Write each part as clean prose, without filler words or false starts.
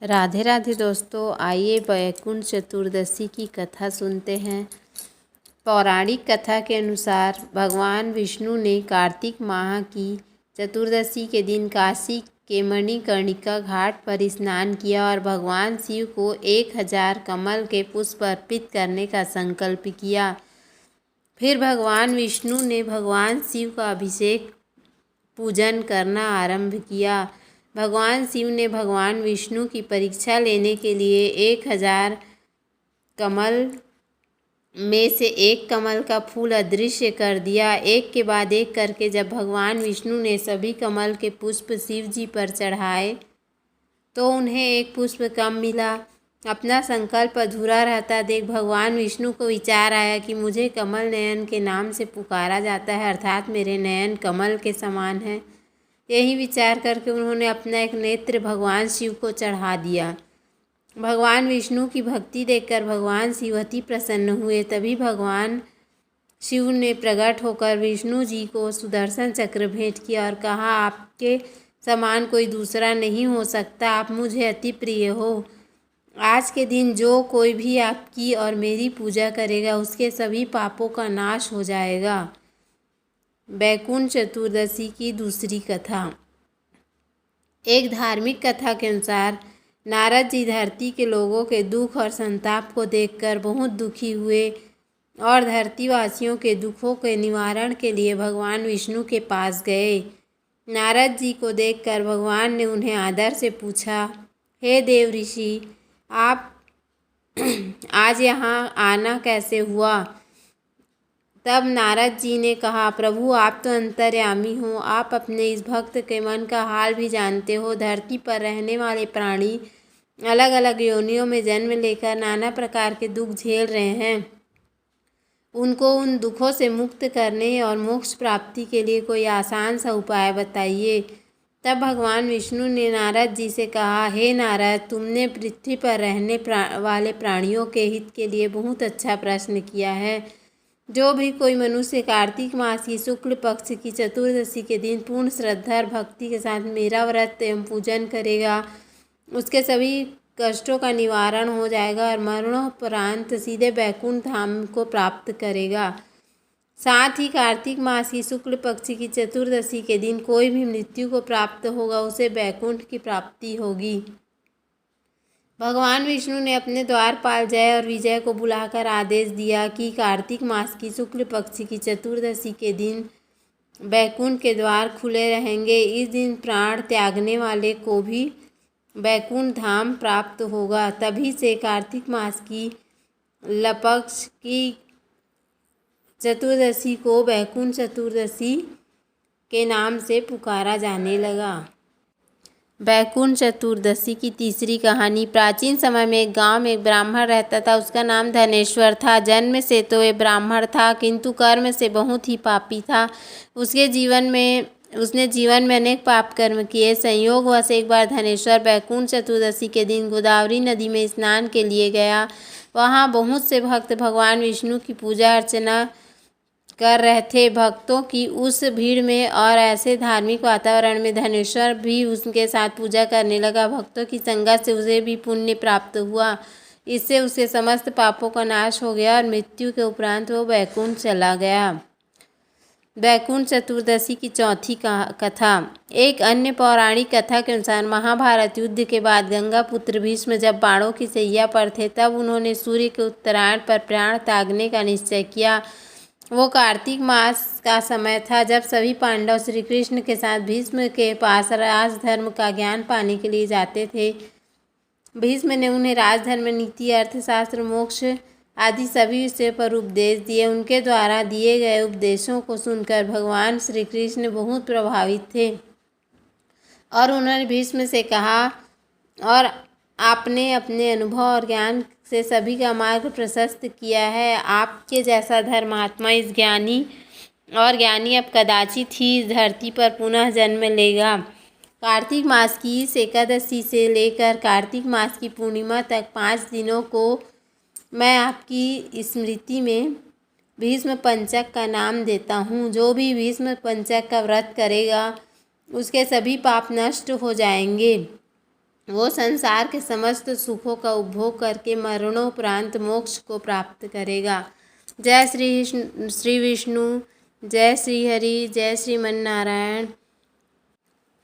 राधे राधे दोस्तों, आइए वैकुंठ चतुर्दशी की कथा सुनते हैं। पौराणिक कथा के अनुसार भगवान विष्णु ने कार्तिक माह की चतुर्दशी के दिन काशी के मणिकर्णिका घाट पर स्नान किया और भगवान शिव को 1000 कमल के पुष्प अर्पित करने का संकल्प किया। फिर भगवान विष्णु ने भगवान शिव का अभिषेक पूजन करना आरंभ किया। भगवान शिव ने भगवान विष्णु की परीक्षा लेने के लिए 1000 कमल में से एक कमल का फूल अदृश्य कर दिया। एक के बाद एक करके जब भगवान विष्णु ने सभी कमल के पुष्प शिव जी पर चढ़ाए तो उन्हें एक पुष्प कम मिला। अपना संकल्प अधूरा रहता देख भगवान विष्णु को विचार आया कि मुझे कमल नयन के नाम से पुकारा जाता है, अर्थात मेरे नयन कमल के समान है। यही विचार करके उन्होंने अपना एक नेत्र भगवान शिव को चढ़ा दिया। भगवान विष्णु की भक्ति देखकर भगवान शिव अति प्रसन्न हुए। तभी भगवान शिव ने प्रकट होकर विष्णु जी को सुदर्शन चक्र भेंट किया और कहा, आपके समान कोई दूसरा नहीं हो सकता, आप मुझे अति प्रिय हो। आज के दिन जो कोई भी आपकी और मेरी पूजा करेगा उसके सभी पापों का नाश हो जाएगा। वैकुंठ चतुर्दशी की दूसरी कथा। एक धार्मिक कथा के अनुसार नारद जी धरती के लोगों के दुख और संताप को देखकर बहुत दुखी हुए और धरतीवासियों के दुखों के निवारण के लिए भगवान विष्णु के पास गए। नारद जी को देखकर भगवान ने उन्हें आदर से पूछा, हे देव ऋषि, आप आज यहाँ आना कैसे हुआ? तब नारद जी ने कहा, प्रभु आप तो अंतर्यामी हो, आप अपने इस भक्त के मन का हाल भी जानते हो। धरती पर रहने वाले प्राणी अलग अलग योनियों में जन्म लेकर नाना प्रकार के दुख झेल रहे हैं। उनको उन दुखों से मुक्त करने और मोक्ष प्राप्ति के लिए कोई आसान सा उपाय बताइए। तब भगवान विष्णु ने नारद जी से कहा, हे नारद, तुमने पृथ्वी पर रहने वाले प्राणियों के हित के लिए बहुत अच्छा प्रश्न किया है। जो भी कोई मनुष्य कार्तिक मास की शुक्ल पक्ष की चतुर्दशी के दिन पूर्ण श्रद्धा और भक्ति के साथ मेरा व्रत एवं पूजन करेगा, उसके सभी कष्टों का निवारण हो जाएगा और मरणोपरांत सीधे वैकुंठ धाम को प्राप्त करेगा। साथ ही कार्तिक मास की शुक्ल पक्ष की चतुर्दशी के दिन कोई भी मृत्यु को प्राप्त होगा उसे वैकुंठ की प्राप्ति होगी। भगवान विष्णु ने अपने द्वारपाल जय और विजय को बुलाकर आदेश दिया कि कार्तिक मास की शुक्ल पक्ष की चतुर्दशी के दिन वैकुंठ के द्वार खुले रहेंगे। इस दिन प्राण त्यागने वाले को भी वैकुंठ धाम प्राप्त होगा। तभी से कार्तिक मास की लपक्ष की चतुर्दशी को वैकुंठ चतुर्दशी के नाम से पुकारा जाने लगा। वैकुंठ चतुर्दशी की तीसरी कहानी। प्राचीन समय में एक गांव में एक ब्राह्मण रहता था। उसका नाम धनेश्वर था। जन्म से तो ये ब्राह्मण था, किंतु कर्म से बहुत ही पापी था। उसने जीवन में अनेक पाप कर्म किए। संयोगवश एक बार धनेश्वर वैकुंठ चतुर्दशी के दिन गोदावरी नदी में स्नान के लिए गया। वहाँ बहुत से भक्त भगवान विष्णु की पूजा अर्चना कर रहे थे। भक्तों की उस भीड़ में और ऐसे धार्मिक वातावरण में धनेश्वर भी उनके साथ पूजा करने लगा। भक्तों की संगत से उसे भी पुण्य प्राप्त हुआ। इससे उसके समस्त पापों का नाश हो गया और मृत्यु के उपरांत वो वैकुंठ चला गया। वैकुंठ चतुर्दशी की चौथी कथा। एक अन्य पौराणिक कथा के अनुसार महाभारत युद्ध के बाद गंगा पुत्र भीष्म जब बाणों की शैया पर थे तब उन्होंने सूर्य के उत्तरायण पर प्राण त्यागने का निश्चय किया। वो कार्तिक मास का समय था जब सभी पांडव श्री कृष्ण के साथ भीष्म के पास राजधर्म का ज्ञान पाने के लिए जाते थे। भीष्म ने उन्हें राजधर्म, नीति, अर्थशास्त्र, मोक्ष आदि सभी विषयों पर उपदेश दिए। उनके द्वारा दिए गए उपदेशों को सुनकर भगवान श्री कृष्ण बहुत प्रभावित थे और उन्होंने भीष्म से कहा, और आपने अपने अनुभव और ज्ञान से सभी का मार्ग प्रशस्त किया है। आपके जैसा धर्मात्मा इस ज्ञानी अब कदाचित ही इस धरती पर पुनः जन्म लेगा। कार्तिक मास की इस एकादशी से लेकर कार्तिक मास की पूर्णिमा तक 5 दिनों को मैं आपकी स्मृति में भीष्म पंचक का नाम देता हूँ। जो भी भीष्म पंचक का व्रत करेगा उसके सभी पाप नष्ट हो जाएंगे। वो संसार के समस्त सुखों का उपभोग करके मरणोपरांत मोक्ष को प्राप्त करेगा। जय श्री विष्णु, जय श्री हरि, जय श्रीमन नारायण।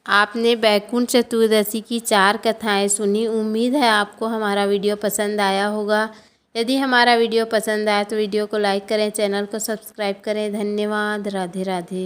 आपने बैकुंठ चतुर्दशी की 4 कथाएं सुनी। उम्मीद है आपको हमारा वीडियो पसंद आया होगा। यदि हमारा वीडियो पसंद आया तो वीडियो को लाइक करें, चैनल को सब्सक्राइब करें। धन्यवाद। राधे राधे।